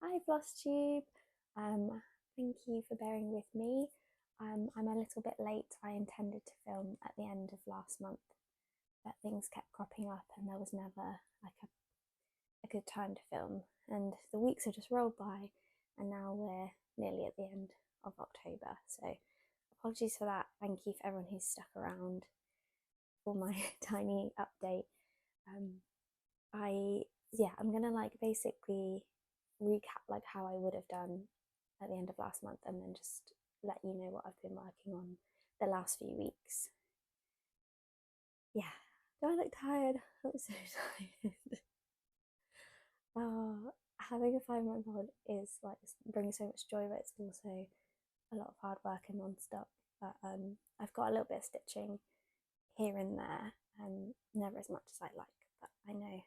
Hi Flosstube, thank you for bearing with me. I'm a little bit late. I intended to film at the end of last month, but things kept cropping up and there was never like a good time to film. And the weeks have just rolled by and now we're nearly at the end of October. So apologies for that. Thank you for everyone who's stuck around for my tiny update. I'm gonna basically recap how I would have done at the end of last month and then just let you know what I've been working on the last few weeks. Yeah, do I look tired? I'm so tired. Having a 5-month-old is brings so much joy, but it's also a lot of hard work and non-stop. But I've got a little bit of stitching here and there, never as much as I like, but I know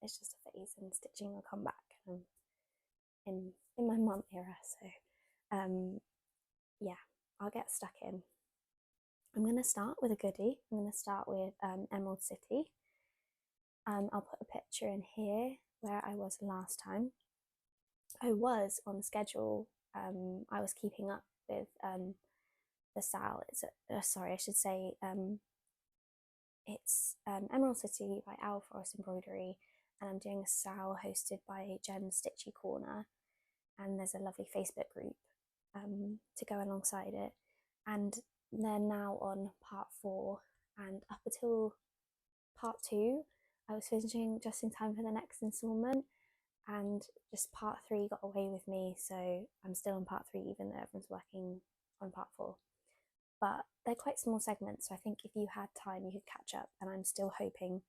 it's just a phase and stitching will come back in my mum era. So yeah, I'll get stuck in. I'm going to start with a goodie. I'm going to start with Emerald City. I'll put a picture in here where I was last time. I was on schedule. I was keeping up with the sale. Sorry, I should say it's Emerald City by Embroidery, and I'm doing a sale hosted by Geeky Stitching Co, and there's a lovely Facebook group to go alongside it, and they're now on part 4, and up until part 2 I was finishing just in time for the next installment, and just part 3 got away with me, so I'm still on part 3 even though everyone's working on part 4. But they're quite small segments, so I think if you had time you could catch up, and I'm still hoping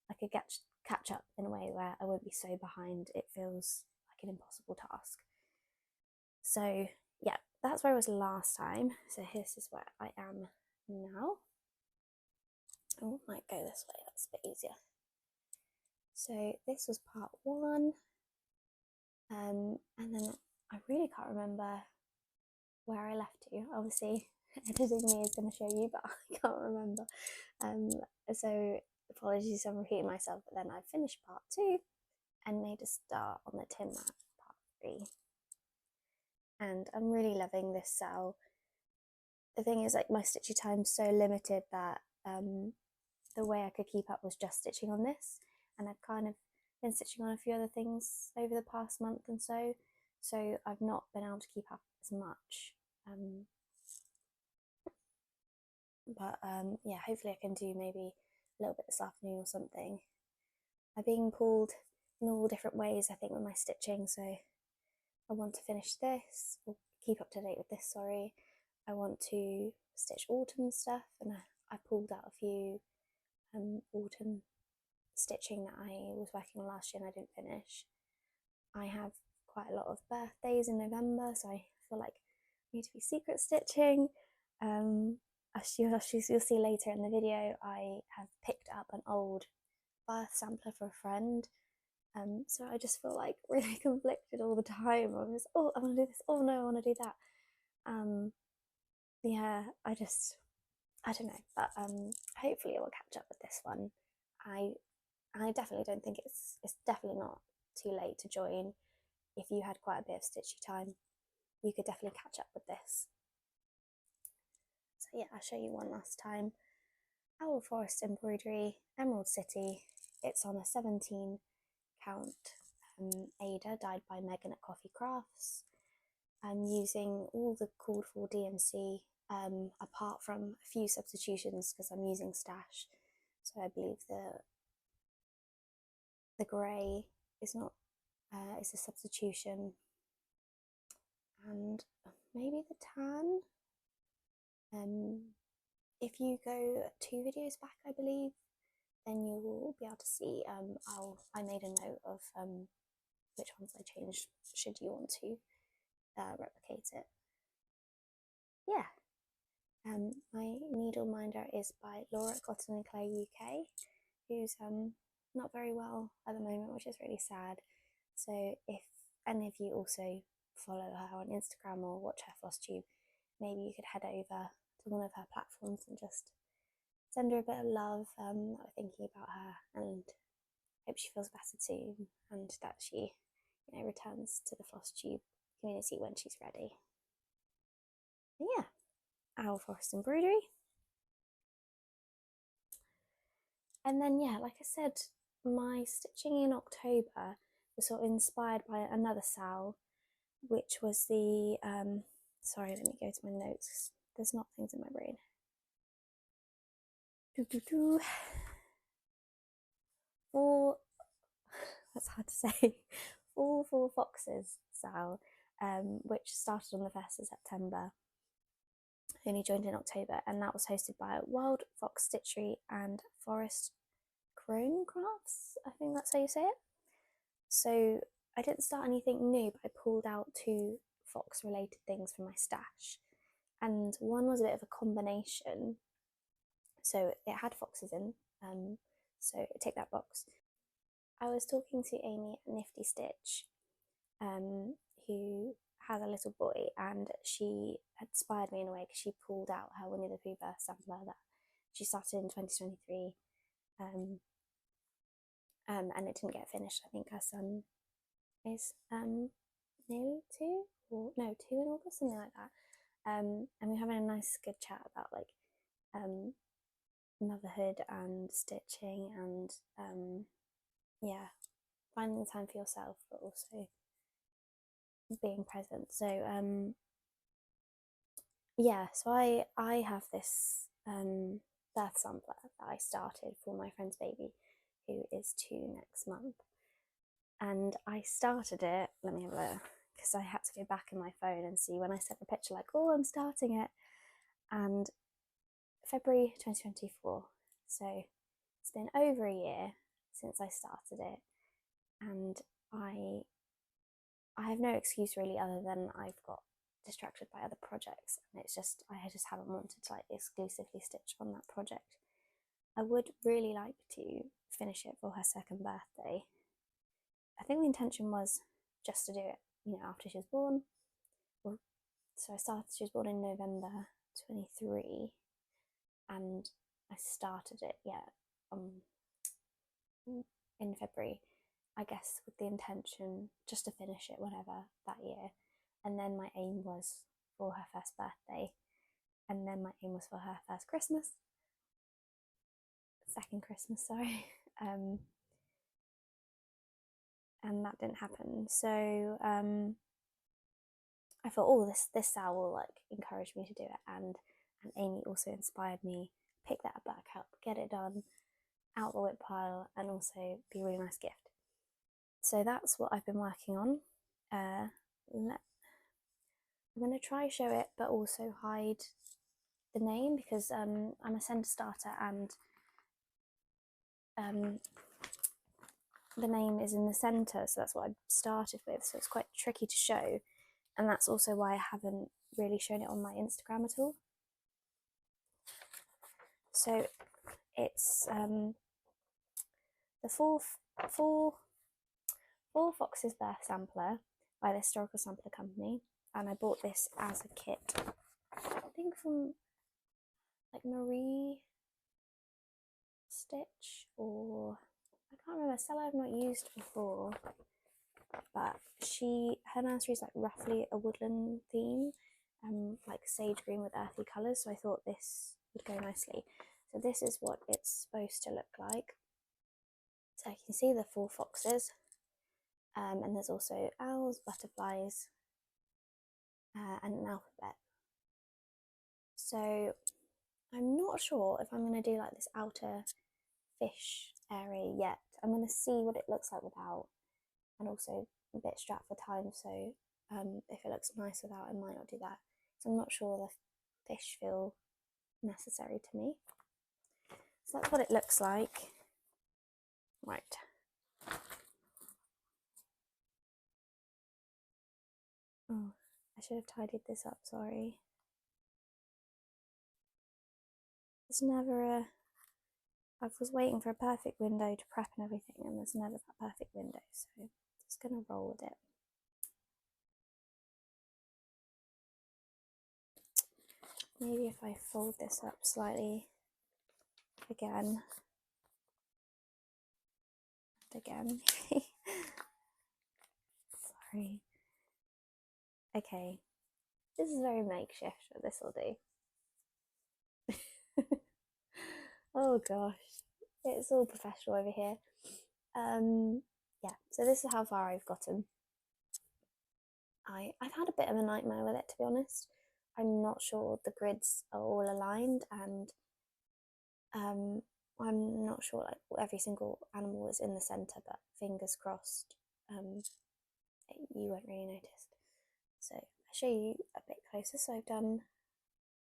I could catch up in a way where I won't be so behind it feels like an impossible task. So yeah, that's where I was last time. So this is where I am now. Oh, might go this way, that's a bit easier. So this was part 1, and then I really can't remember where I left you. Obviously editing me is going to show you, but I can't remember. So apologies, I'm repeating myself, but then I finished part 2 and made a start on the tin mat part 3. And I'm really loving this cell. The thing is, my stitching time's so limited that the way I could keep up was just stitching on this, and I've kind of been stitching on a few other things over the past month and so I've not been able to keep up as much. But yeah, hopefully I can do maybe a little bit this afternoon or something. I'm being pulled in all different ways, I think, with my stitching, so I want to finish this, or keep up to date with this, sorry. I want to stitch autumn stuff, and I pulled out a few autumn stitching that I was working on last year and I didn't finish. I have quite a lot of birthdays in November, so I feel like I need to be secret stitching. As you'll see later in the video, I have picked up an old birth sampler for a friend, so I just feel like really conflicted all the time. I'm just, oh, I want to do this, oh no, I want to do that. Yeah, I don't know, but hopefully I will catch up with this one. I definitely don't think it's definitely not too late to join. If you had quite a bit of stitchy time, you could definitely catch up with this. So yeah, I'll show you one last time. Owl Forest Embroidery, Emerald City. It's on a 17 count Ada dyed by Megan at Coffee Crafts. I'm using all the called for DMC, apart from a few substitutions because I'm using stash. So I believe the grey is not is a substitution, and maybe the tan. If you go 2 videos back, I believe, then you will be able to see I made a note of which ones I changed should you want to replicate it. Yeah. My needle minder is by Laura at Cotton and Clay UK, who's not very well at the moment, which is really sad. So if any of you also follow her on Instagram or watch her Flosstube, maybe you could head over to one of her platforms and just send her a bit of love. We're thinking about her and hope she feels better soon, and that she it returns to the Flosstube community when she's ready. And yeah, Owl Forest Embroidery. And then yeah, like I said, my stitching in October was sort of inspired by another SAL, which was the sorry, let me go to my notes. There's not things in my brain. Four, that's hard to say. Four Foxes SAL, which started on the 1st of September. Only joined in October, and that was hosted by Wild Fox Stitchery and Forest Crone Crafts. I think that's how you say it. So I didn't start anything new, but I pulled out 2 fox related things from my stash, and one was a bit of a combination. So it had foxes in, so take that box. I was talking to Amy at Nifty Stitch, who has a little boy, and she inspired me in a way because she pulled out her Winnie the Pooh birth sampler that she started in 2023, and it didn't get finished. I think her son is nearly 2, or no, 2 in August, something like that. And we're having a nice good chat about like motherhood and stitching and yeah, finding the time for yourself, but also being present. So yeah, so I have this birth sampler that I started for my friend's baby, who is 2 next month, and I started it, let me have a look, because I had to go back in my phone and see when I sent the picture, like, oh, I'm starting it, and February 2024, so it's been over a year since I started it, and I have no excuse really other than I've got distracted by other projects, and it's just I just haven't wanted to like exclusively stitch on that project. I would really like to finish it for her 2nd birthday. I think the intention was just to do it, you know, after she was born. Well, so she was born in November 23, and I started it, in February, I guess, with the intention just to finish it whenever that year. And then my aim was for her 1st birthday, and then my aim was for her 1st Christmas, 2nd Christmas, sorry, and that didn't happen. So I thought, oh, this SAL will like encourage me to do it, and Amy also inspired me, pick that back up, get it done, out the whip pile, and also be a really nice gift. So that's what I've been working on. I'm going to try show it, but also hide the name, because I'm a centre starter, and the name is in the centre, so that's what I started with, so it's quite tricky to show, and that's also why I haven't really shown it on my Instagram at all. So it's the four Foxes birth sampler by the Historical Sampler Company, and I bought this as a kit, I think from like Marie Stitch, or I can't remember, a seller I've not used before, but her nursery is like roughly a woodland theme, like sage green with earthy colours, so I thought this would go nicely. So this is what it's supposed to look like. So you can see the 4 foxes, and there's also owls, butterflies, and an alphabet. So I'm not sure if I'm going to do like this outer fish area yet. I'm going to see what it looks like without, and also a bit strapped for time, so if it looks nice without, I might not do that. So I'm not sure the fish feel necessary to me. So that's what it looks like. Right. Oh, I should have tidied this up, sorry. There's never I was waiting for a perfect window to prep and everything, and there's never that perfect window, so I'm just going to roll with it. Maybe if I fold this up slightly again and again. sorry. Okay, this is very makeshift, but this will do. Oh gosh, it's all professional over here. Yeah, so this is how far I've gotten. I've had a bit of a nightmare with it, to be honest. I'm not sure the grids are all aligned, and I'm not sure like every single animal is in the centre, but fingers crossed you won't really notice. So I'll show you a bit closer. So I've done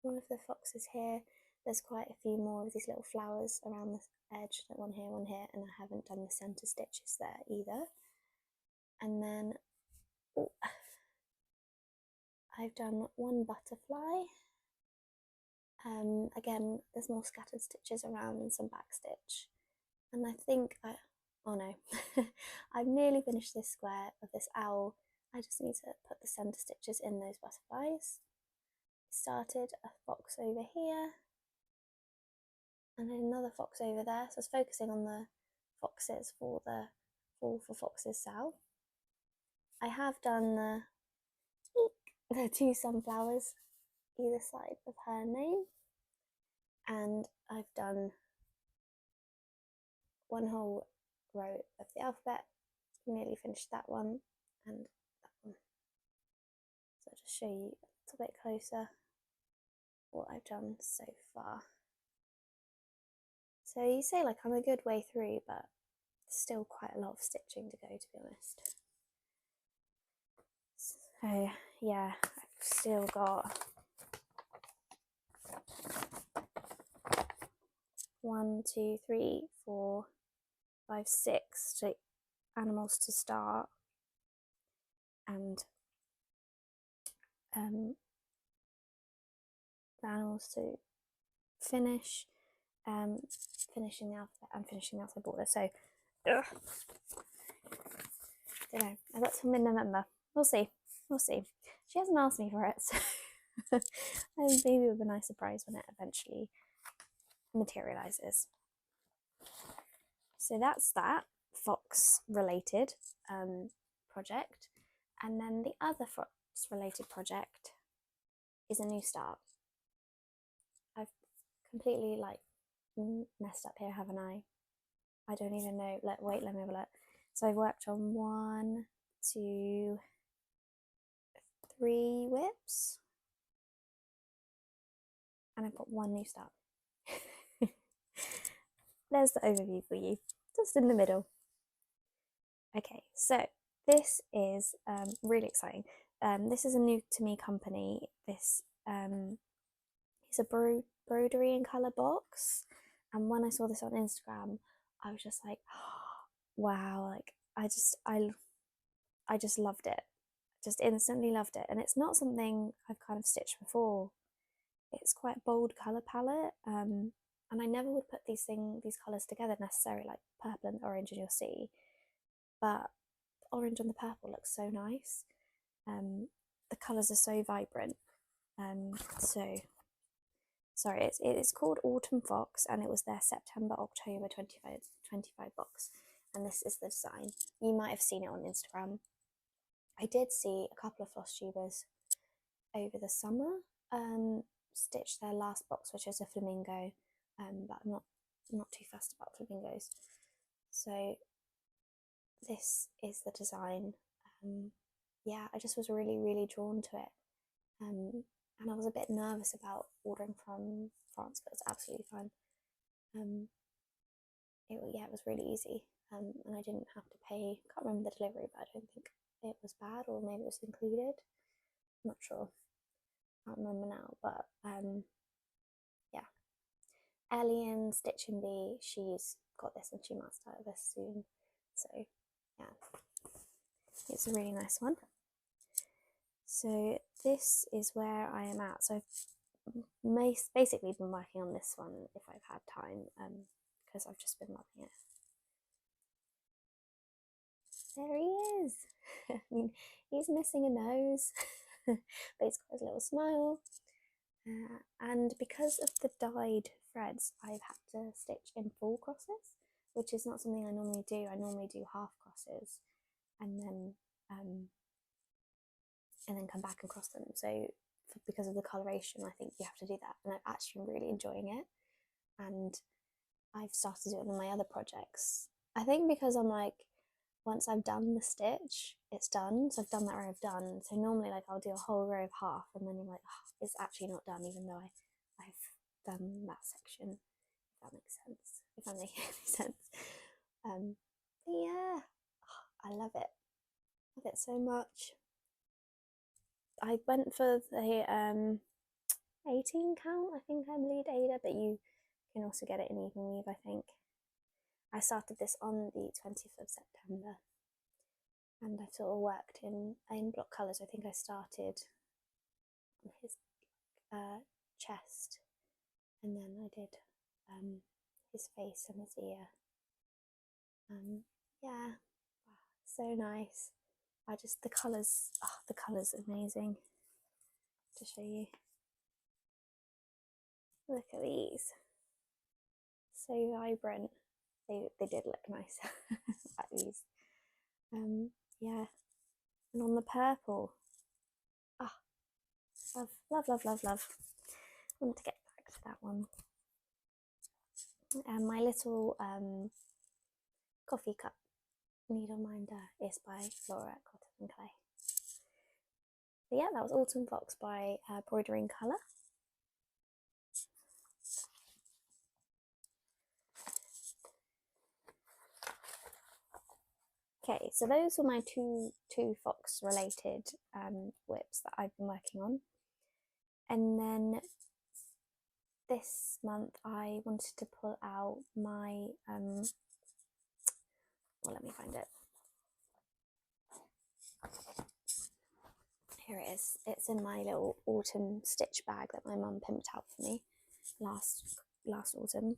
one of the foxes here. There's quite a few more of these little flowers around the edge, like one here, and I haven't done the centre stitches there either. And then I've done one butterfly. Again, there's more scattered stitches around and some backstitch. And I think oh no, I've nearly finished this square of this owl. I just need to put the centre stitches in those butterflies. Started a fox over here, and then another fox over there. So I was focusing on the foxes for the Fall for Foxes Sow. I have done the two sunflowers either side of her name, and I've done one whole row of the alphabet. Nearly finished that one and that one. So I'll just show you a little bit closer what I've done so far. So you say like I'm a good way through, but still quite a lot of stitching to go, to be honest. So yeah, I've still got 1, 2, 3, 4, 5, 6 animals to start, and the animals to finish, finishing the alphabet and finishing the outside border. So don't know, I've got till mid-November. We'll see. She hasn't asked me for it, so maybe it would be a nice surprise when it eventually materializes. So that's that fox related project, and then the other fox related project is a new start. I've completely like messed up here, haven't I? I don't even know. Wait, let me have a look. So I've worked on 1, 2, 3 whips, and I've got one new start. There's the overview for you, just in the middle. Okay, so this is really exciting. This is a new to me company. This is a Broderie in colour box, and when I saw this on Instagram, I was just like, oh, wow! Like I just loved it. Just instantly loved it, and it's not something I've kind of stitched before. It's quite a bold colour palette, and I never would put these colours together necessarily, like purple and orange, as you'll see, but the orange and the purple looks so nice. The colours are so vibrant. So sorry, it's called Autumn Fox, and it was their September October 25 box, and this is the design. You might have seen it on Instagram. I did see a couple of Flosstubers over the summer stitch their last box, which is a flamingo, but I'm not too fussed about flamingos. So this is the design. Yeah, I just was really drawn to it, and I was a bit nervous about ordering from France, but it's absolutely fine. It was really easy, and I didn't have to pay. Can't remember the delivery, but I don't think it was bad, or maybe it was included. I'm not sure. Can't remember now, but yeah. Ellie in Stitching Bee, she's got this and she might start this soon. So yeah, it's a really nice one. So this is where I am at. So I've basically been working on this one if I've had time, because I've just been loving it. There he is. I mean, he's missing a nose, but he's got his little smile. And because of the dyed threads, I've had to stitch in full crosses, which is not something I normally do. I normally do half crosses, and then and then come back and cross them. So because of the coloration, I think you have to do that, and I've actually been really enjoying it, and I've started doing it on my other projects. I think because I'm like, once I've done the stitch, it's done. So I've done that row of done. So normally like I'll do a whole row of half, and then you're like, oh, it's actually not done, even though I've done that section. If that makes sense. If that makes any sense. But yeah, I love it. Love it so much. I went for the 18 count. I think I'm lead Ada, but you can also get it in even weave, I think. I started this on the 20th of September, and I've sort of worked in block colours. I think I started on his chest, and then I did his face and his ear. Yeah, so nice. The colours, the colours amazing. To show you, look at these, so vibrant. They did look nice at these. Yeah, and on the purple, love, love, love, love. I want to get back to that one. My little coffee cup needle minder is by Flora at Cotton and Clay. But yeah, that was Autumn Fox by Broderie in Colour. Okay, so those were my two fox related whips that I've been working on. And then this month I wanted to pull out my, well, let me find it. Here it is. It's in my little autumn stitch bag that my mum pimped out for me last autumn.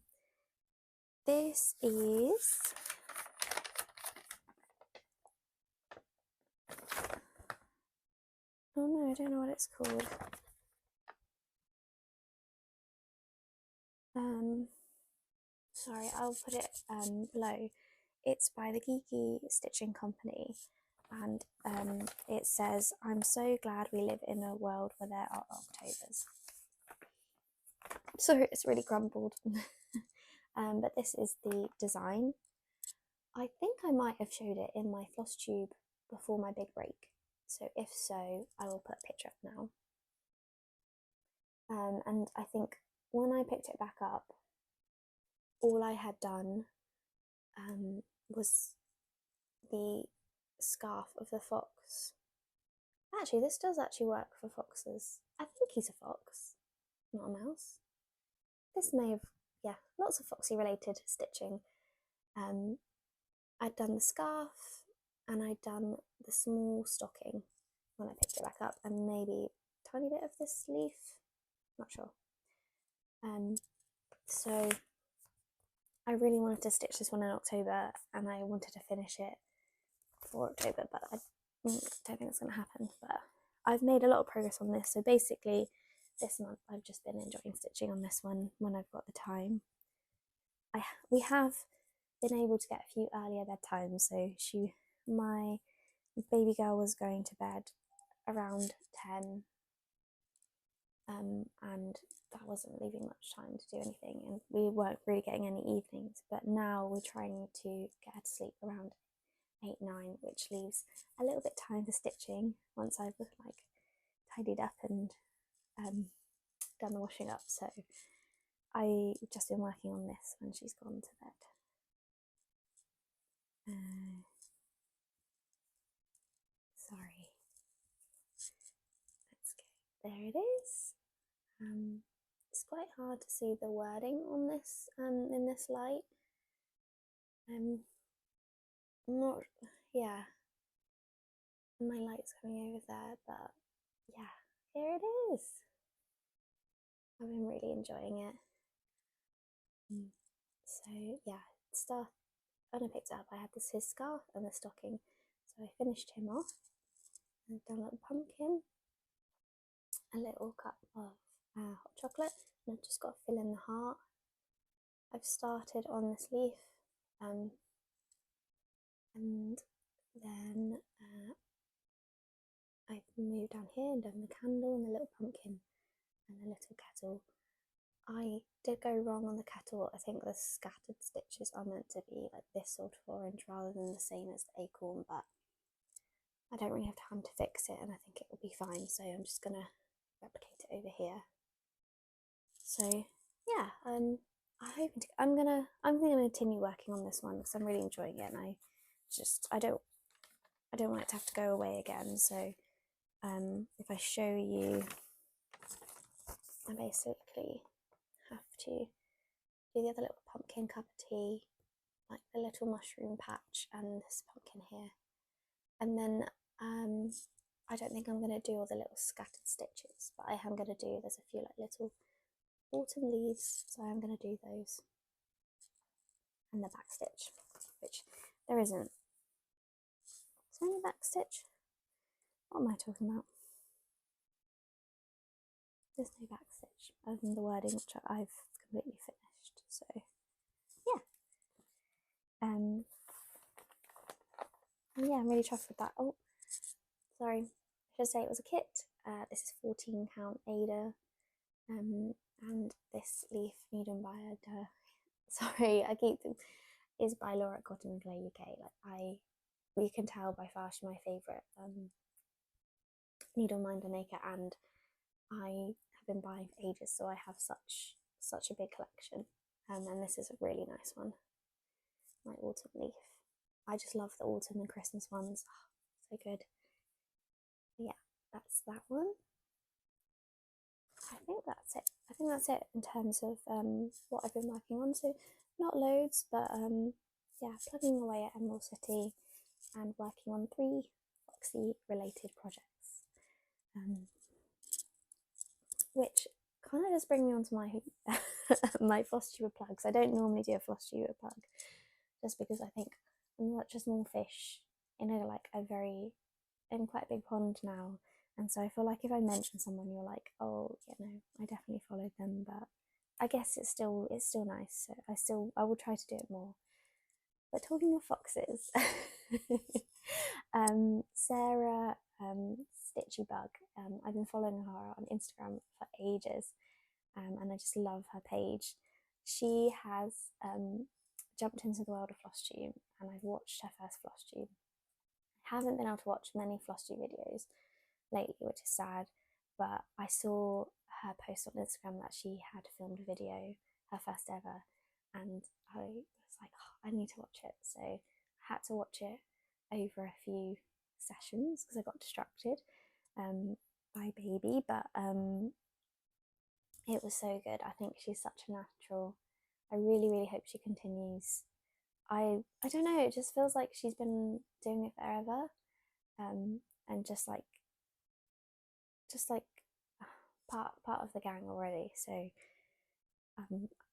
This is oh no, I don't know what it's called. Sorry, I'll put it below. It's by the Geeky Stitching Company, and it says, "I'm so glad we live in a world where there are Octobers." So it's really crumpled. But this is the design. I think I might have showed it in my Flosstube before my big break. So if so, I will put a picture up now. And I think when I picked it back up, all I had done was the scarf of the fox. Actually, this does actually work for foxes. I think he's a fox, not a mouse. This may have, yeah, lots of foxy related stitching. I'd done the scarf and I'd done the small stocking when I picked it back up, and maybe a tiny bit of this leaf, not sure. So I really wanted to stitch this one in October, and I wanted to finish it for October, but I don't think it's going to happen. But I've made a lot of progress on this. So basically this month I've just been enjoying stitching on this one when I've got the time. We have been able to get a few earlier bedtimes, so my baby girl was going to bed around 10, and that wasn't leaving much time to do anything, and we weren't really getting any evenings. But now we're trying to get her to sleep around 8, 9, which leaves a little bit time for stitching once I've like tidied up and done the washing up. So I've just been working on this when she's gone to bed. Sorry. Let's go. There it is. It's quite hard to see the wording on this in this light. Not, yeah. My light's coming over there, but yeah, here it is. I've been really enjoying it. So yeah, when I picked it up, I had his scarf and the stocking, so I finished him off. I've done a little pumpkin, a little cup of hot chocolate, and I've just got to fill in the heart. I've started on this leaf, and then I've moved move down here and done the candle and the little pumpkin and the little kettle. I did go wrong on the kettle. I think the scattered stitches are meant to be like this sort of orange rather than the same as the acorn, but I don't really have time to fix it and I think it will be fine, so I'm just gonna replicate it over here. So yeah, I'm gonna continue working on this one because I'm really enjoying it, and I don't want it to have to go away again. So if I show you, I basically have to do the other little pumpkin cup of tea, like the little mushroom patch and this pumpkin here, and then I don't think I'm going to do all the little scattered stitches, but I am going to do, there's a few like little autumn leaves, so I'm going to do those, and the back stitch, which there isn't. Is there any back stitch? What am I talking about? There's no back stitch other than the wording, which I've completely finished. So yeah, yeah, I'm really chuffed with that. Oh, sorry, I should say it was a kit. This is 14 count Ada, and this leaf needle by sorry, is by Laura at Cotton and Clay UK. Like you can tell by far she's my favourite needle minder maker, and I have been buying for ages, so I have such a big collection. And this is a really nice one, my autumn leaf. I just love the autumn and Christmas ones. Oh, so good. Yeah, that's that one. I think that's it. I think that's it in terms of what I've been working on. So not loads, but yeah, plugging away at Emerald City and working on 3 Foxy related projects, which kind of just bring me on to my my Flosstuber plugs. I don't normally do a Flosstuber plug just because I think I'm such a small fish in quite a big pond now, and so I feel like if I mention someone, you're like, oh, you know, I definitely followed them, but I guess it's still nice. So I will try to do it more. But talking of foxes, Sarah Stitchy Bug, I've been following her on Instagram for ages, and I just love her page. She has jumped into the world of Flosstube, and I've watched her first Flosstube. I haven't been able to watch many Flosstube videos lately, which is sad, but I saw her post on Instagram that she had filmed a video, her first ever, and I was like, oh, I need to watch it. So I had to watch it over a few sessions because I got distracted by baby, but it was so good. I think she's such a natural. I really hope she continues. I don't know, it just feels like she's been doing it forever, and just like part of the gang already. So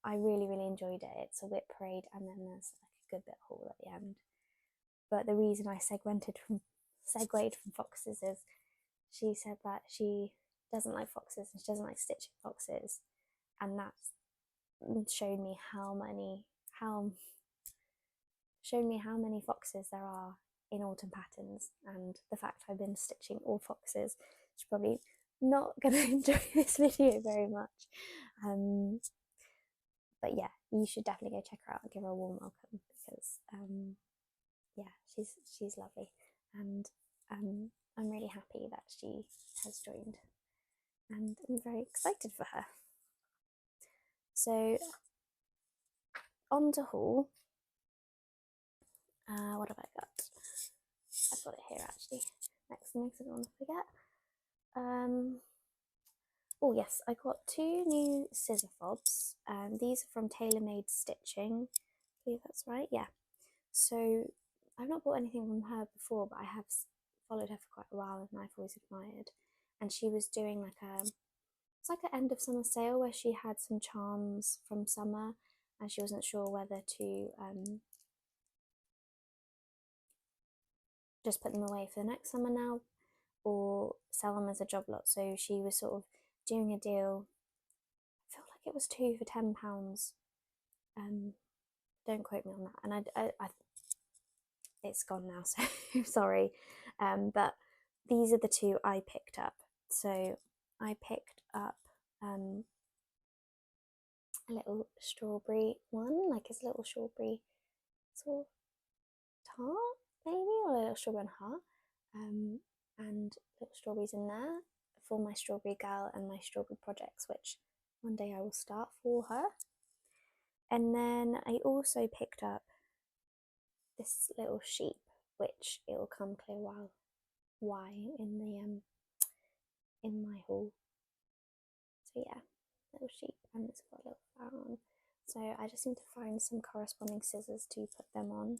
I really enjoyed it. It's a whip parade, and then there's like a good bit of haul at the end. But the reason I segued from foxes is she said that she doesn't like foxes and she doesn't like stitching foxes, and that's showed me how many foxes there are in autumn patterns, and the fact I've been stitching all foxes, she's probably not going to enjoy this video very much. But yeah, you should definitely go check her out and give her a warm welcome, because yeah, she's lovely, and I'm really happy that she has joined, and I'm very excited for her. So on to haul. What have I got? I've got it here actually. Next thing I don't want to forget. Oh yes, I got 2 new scissor fobs. These are from Taylormadestitching. I believe that's right. Yeah. So I've not bought anything from her before, but I have followed her for quite a while, and I've always admired. And she was doing it's like an end of summer sale where she had some charms from summer, and she wasn't sure whether to just put them away for the next summer now or sell them as a job lot. So she was sort of doing a deal. I feel like it was 2 for £10. Don't quote me on that. And I it's gone now, so sorry. But these are the two I picked up. So I picked up a little strawberry one, like it's a little strawberry sort of tart, maybe, or a little strawberry and heart, and little strawberries in there for my strawberry girl and my strawberry projects, which one day I will start for her. And then I also picked up this little sheep, which it will come clear why in the in my haul. So yeah, little sheep, and it's got a little flower on. So I just need to find some corresponding scissors to put them on.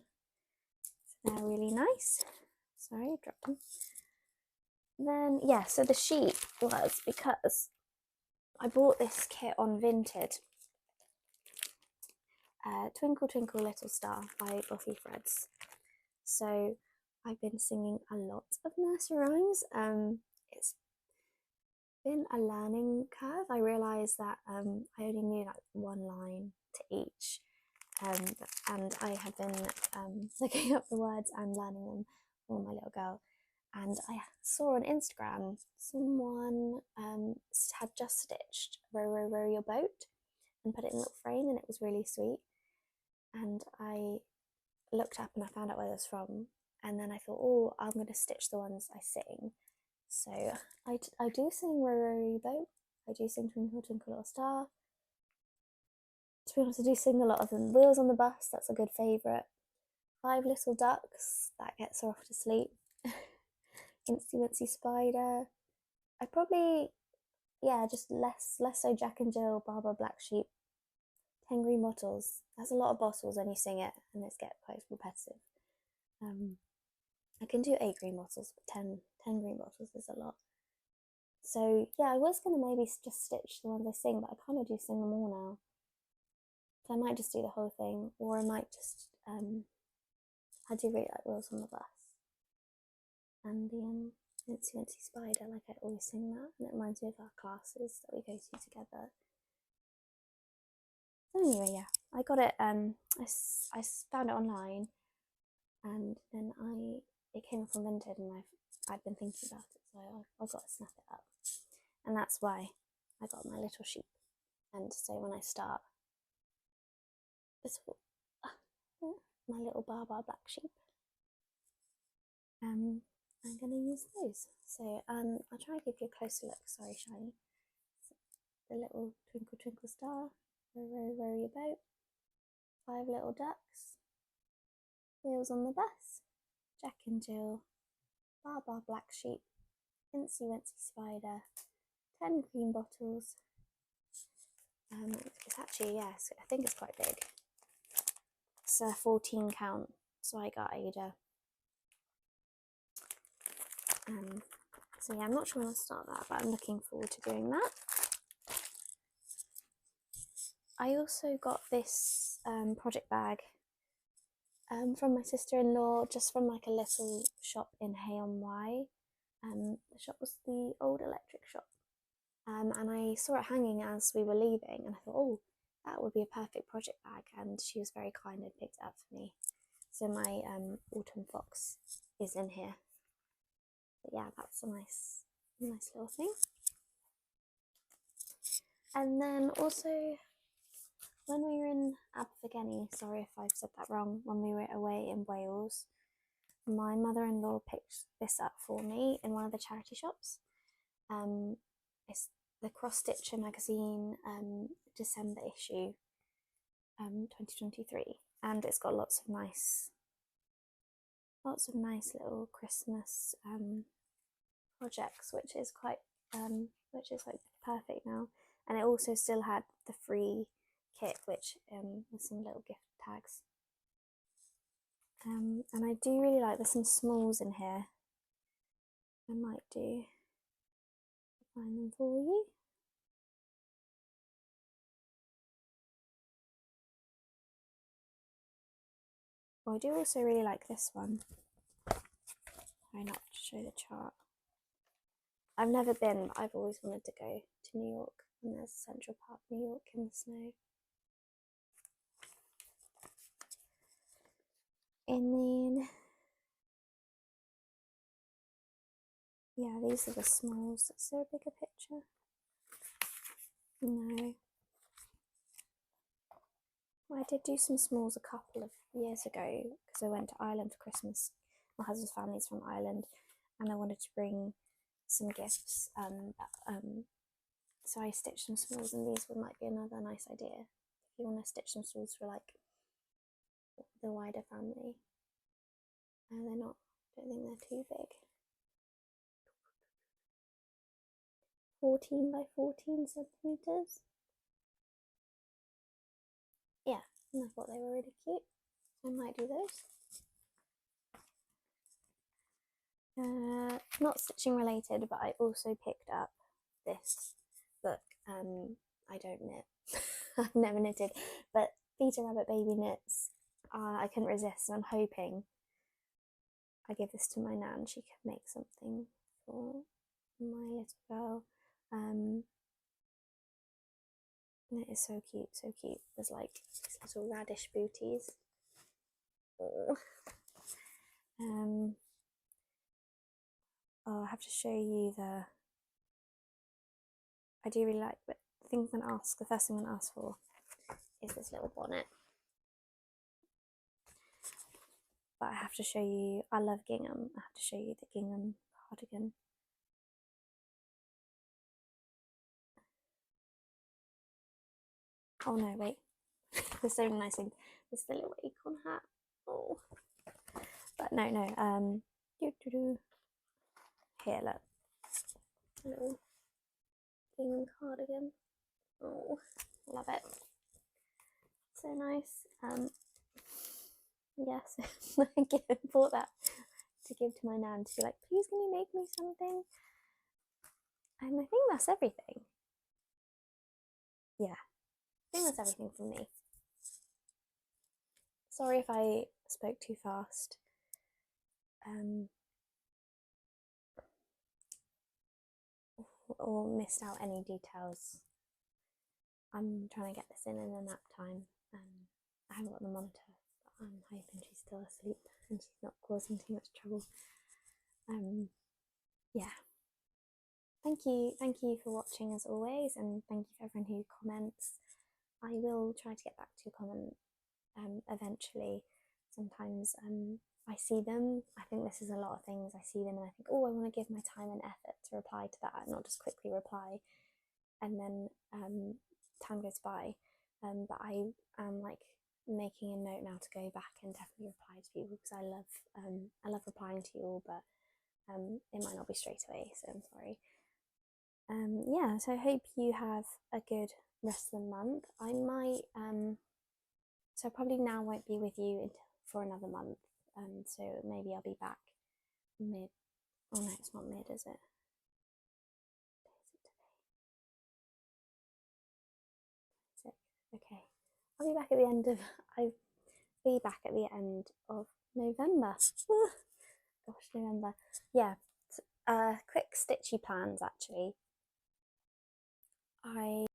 So they're really nice. Sorry, I dropped them. Then yeah, so the sheep was because I bought this kit on Vinted. Twinkle Twinkle Little Star by Bothy Threads. So I've been singing a lot of nursery rhymes. It's been a learning curve. I realised that I only knew like one line to each, and I have been looking up the words and learning them for my little girl. And I saw on Instagram someone had just stitched Row Row Row Your Boat and put it in a little frame, and it was really sweet. And I looked up and I found out where it was from, and then I thought, oh, I'm going to stitch the ones I sing. So I do sing Row Row Row Your Boat, I do sing Twinkle Twinkle Little Star. To be honest, I do sing a lot of them. Wheels on the Bus, that's a good favourite. 5 Little Ducks, that gets her off to sleep. Incy Wincy Spider. I probably, yeah, just less so Jack and Jill, Barbara Black Sheep. 10 Green Bottles. That's a lot of bottles when you sing it, and it's get quite repetitive. I can do 8 green bottles, but 10 green bottles is a lot. So yeah, I was going to maybe just stitch the ones I sing, but I kind of do sing them all now. So I might just do the whole thing, or I might just, I do really like Wheels on the Bus. And the Incy Wincy Spider, like I always sing that, and it reminds me of our classes that we go to together. So anyway, yeah, I got it, I found it online, and then it came from Vinted, and I've been thinking about it, so I've got to snap it up. And that's why I got my little sheep. And so when I start this, my little Barbara Black Sheep, I'm going to use those. So I'll try and give you a closer look. Sorry, Shiny. The little Twinkle Twinkle Star, Row Row Row Your Boat, 5 Little Ducks, Wheels on the Bus, Jack and Jill, Barbara Black Sheep, Incy Wincy Spider, 10 Green Bottles. It's actually, yes, I think it's quite big. It's a 14 count, so I got Ada. So yeah, I'm not sure when I'll start that, but I'm looking forward to doing that. I also got this project bag from my sister-in-law, just from like a little shop in Hay-on-Wye. The shop was the Old Electric Shop. And I saw it hanging as we were leaving, and I thought, oh, that would be a perfect project bag, and she was very kind and picked it up for me. So my autumn fox is in here. But yeah, that's a nice little thing. And then also, when we were in Abergavenny, sorry if I've said that wrong, when we were away in Wales, my mother-in-law picked this up for me in one of the charity shops. It's the Cross Stitcher magazine December issue 2023, and it's got lots of nice little Christmas projects, which is like perfect now. And it also still had the free kit, which with some little gift tags. And I do really like, there's some smalls in here. I might do find them for you. Oh, I do also really like this one. Try not to show the chart. I've never been, but I've always wanted to go to New York, and there's Central Park, New York in the snow. And then Yeah, these are the smalls. Is there a bigger picture? No. I did do some smalls a couple of years ago because I went to Ireland for Christmas. My husband's family's from Ireland, and I wanted to bring some gifts. So I stitched some smalls, and these might be another nice idea if you want to stitch some smalls for like the wider family. They're not. I don't think they're too big. 14 by 14 centimeters. Yeah, and I thought they were really cute. I might do those. Not stitching related, but I also picked up this book. I don't knit. I've never knitted, but Peter Rabbit Baby Knits. I couldn't resist, and I'm hoping I give this to my nan. She can make something for my little girl. And it is so cute, so cute. There's like these little radish booties. Oh. Oh, I have to show you the. I do really like, but the thing I'm gonna ask, the first thing I'm gonna ask for, is this little bonnet. But I have to show you. I love gingham. I have to show you the gingham cardigan. Oh no, wait. There's so many nice things. This is the little acorn hat. Oh, but no. Here, look. A little gingham cardigan. Oh, love it. So nice. Yes, I bought that to give to my nan to be like, please can you make me something? And I think that's everything. Yeah, I think that's everything from me. Sorry if I spoke too fast. Or missed out any details. I'm trying to get this in a nap time. I haven't got the monitor, but I'm hoping she's still asleep and she's not causing too much trouble. Yeah. Thank you for watching as always, and thank you for everyone who comments. I will try to get back to your comment eventually. Sometimes I see them. I think this is a lot of things. I see them and I think, oh, I want to give my time and effort to reply to that, not just quickly reply, and then time goes by. But I am like making a note now to go back and definitely reply to people because I love replying to you all, but it might not be straight away, so I'm sorry. Yeah, so I hope you have a good rest of the month. I might so I probably now won't be with you for another month. So maybe I'll be back mid. Oh no, it's not mid, is it? Okay, I'll be back at the end of. I'll be back at the end of November. Gosh, November. Yeah. Quick stitchy plans actually. I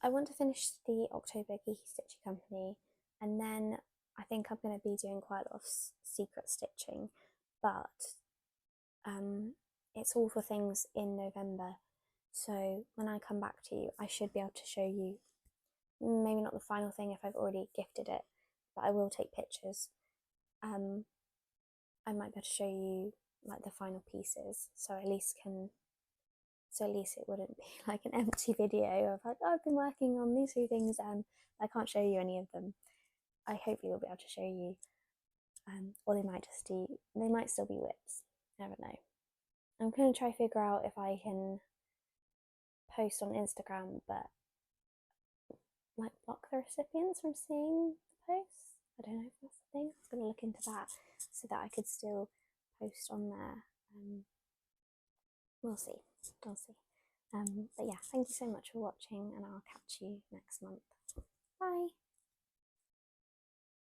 want to finish the October Geeky Stitching Company, and then I think I'm going to be doing quite a lot of secret stitching, but it's all for things in November. So when I come back to you, I should be able to show you, maybe not the final thing if I've already gifted it, but I will take pictures. I might be able to show you like the final pieces, so at least it wouldn't be like an empty video of like, oh, I've been working on these 3 things and I can't show you any of them. I hopefully will be able to show you, or they might still be whips. I never know. I'm going to try to figure out if I can post on Instagram, but like block the recipients from seeing the posts. I don't know if that's the thing. I was going to look into that so that I could still post on there. We'll see. But yeah, thank you so much for watching, and I'll catch you next month. Bye.